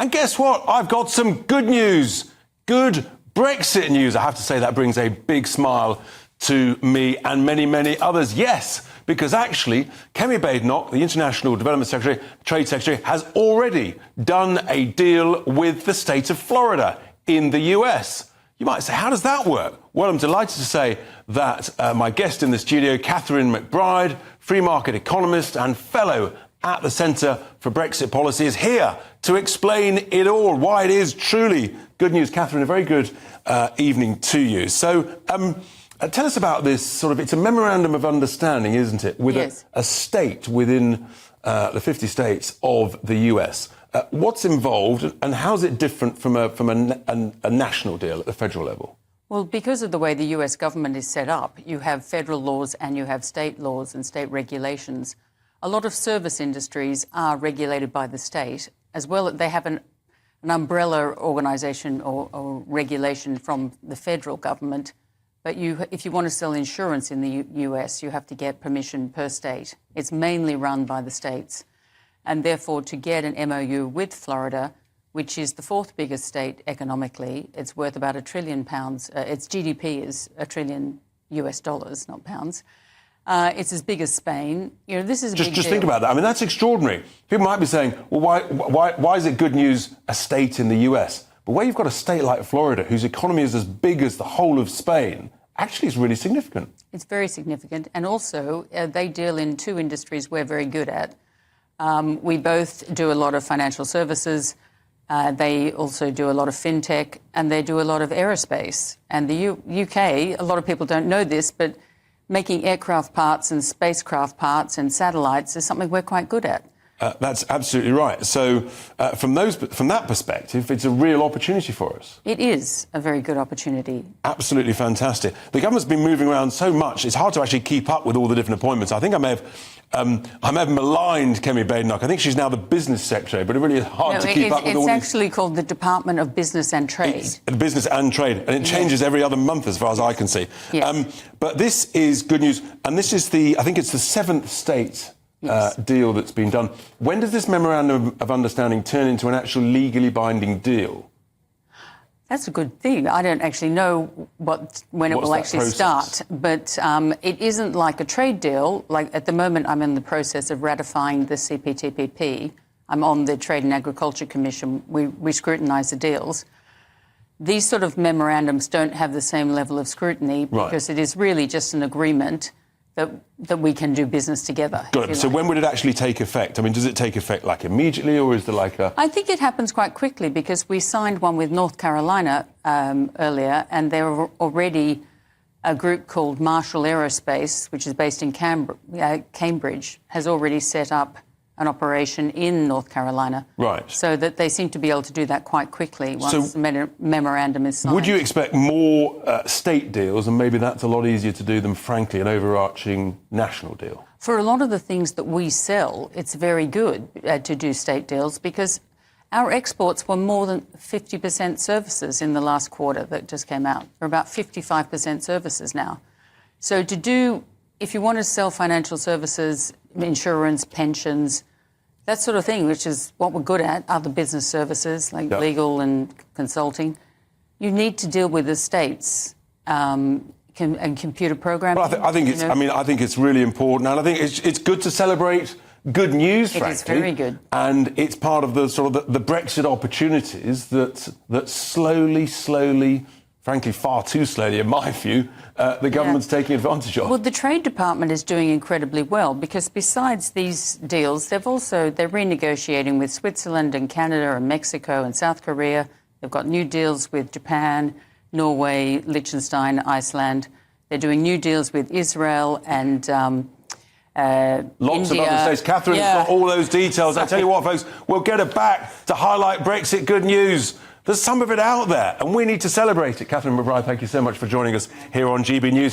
And guess what? I've got some good news. Good Brexit news. I have to say that brings a big smile to me and many, many others. Yes, because actually, Kemi Badenoch, the International Development Secretary, Trade Secretary, has already done a deal with the state of Florida in the US. You might say, how does that work? Well, I'm delighted to say that my guest in the studio, Catherine McBride, free market economist and fellow at the Centre for Brexit Policy, is here to explain it all, why it is truly good news. Catherine, a very good evening to you. So tell us about this it's a memorandum of understanding, isn't it, with yes. a state within the 50 states of the US. What's involved and how's it different from a national deal at the federal level? Well, because of the way the US government is set up, you have federal laws and you have state laws and state regulations. A lot of service industries are regulated by the state, as well. They have an umbrella organisation or regulation from the federal government. But if you want to sell insurance in the US, you have to get permission per state. It's mainly run by the states. And therefore, to get an MOU with Florida, which is the fourth biggest state economically, it's worth about £1 trillion. Its GDP is $1 trillion US, not pounds. It's as big as Spain. You know, this is a big Just deal. think about that. I mean, that's extraordinary. People might be saying, well, why is it good news a state in the US? But where you've got a state like Florida, whose economy is as big as the whole of Spain, actually is really significant. It's very significant. And also, they deal in two industries we're very good at. We both do a lot of financial services. They also do a lot of fintech, and they do a lot of aerospace. And the UK, a lot of people don't know this, but making aircraft parts and spacecraft parts and satellites is something we're quite good at. That's absolutely right. So from that perspective, it's a real opportunity for us. It is a very good opportunity. Absolutely fantastic. The government's been moving around so much, it's hard to actually keep up with all the different appointments. I think I may have maligned Kemi Badenoch. I think she's now the business secretary, but it really is hard to keep up with all It's these... actually called the Department of Business and Trade. It's business and trade, and it changes every other month as far as I can see. Yes. But this is good news, and this is I think it's the seventh state deal that's been done. When does this memorandum of understanding turn into an actual legally binding deal? That's a good thing. I don't actually know when it will actually start, but it isn't like a trade deal. Like at the moment, I'm in the process of ratifying the CPTPP. I'm on the Trade and Agriculture Commission. We scrutinise the deals. These sort of memorandums don't have the same level of scrutiny because it is really just an agreement that we can do business together. Good. So when would it actually take effect? I mean, does it take effect like immediately, or is there like a... I think it happens quite quickly because we signed one with North Carolina earlier, and there are already a group called Marshall Aerospace, which is based in Cambridge, has already set up an operation in North Carolina. Right. So that they seem to be able to do that quite quickly once the memorandum is signed. Would you expect more state deals, and maybe that's a lot easier to do than, frankly, an overarching national deal? For a lot of the things that we sell, it's very good to do state deals because our exports were more than 50% services in the last quarter that just came out. We're about 55% services now. So if you want to sell financial services, insurance, pensions, that sort of thing, which is what we're good at, other business services like legal and consulting, you need to deal with the states and computer programming. Well, I think it's really important, and I think it's good to celebrate good news. Frankly, it is very good, and it's part of the the Brexit opportunities that slowly, frankly, far too slowly, in my view, the government's taking advantage of. Well, the Trade Department is doing incredibly well because besides these deals, they're renegotiating with Switzerland and Canada and Mexico and South Korea. They've got new deals with Japan, Norway, Liechtenstein, Iceland. They're doing new deals with Israel and Lots India. of other states. Catherine's got all those details. I tell you what, folks, we'll get it back to highlight Brexit good news. There's some of it out there, and we need to celebrate it. Catherine McBride, thank you so much for joining us here on GB News.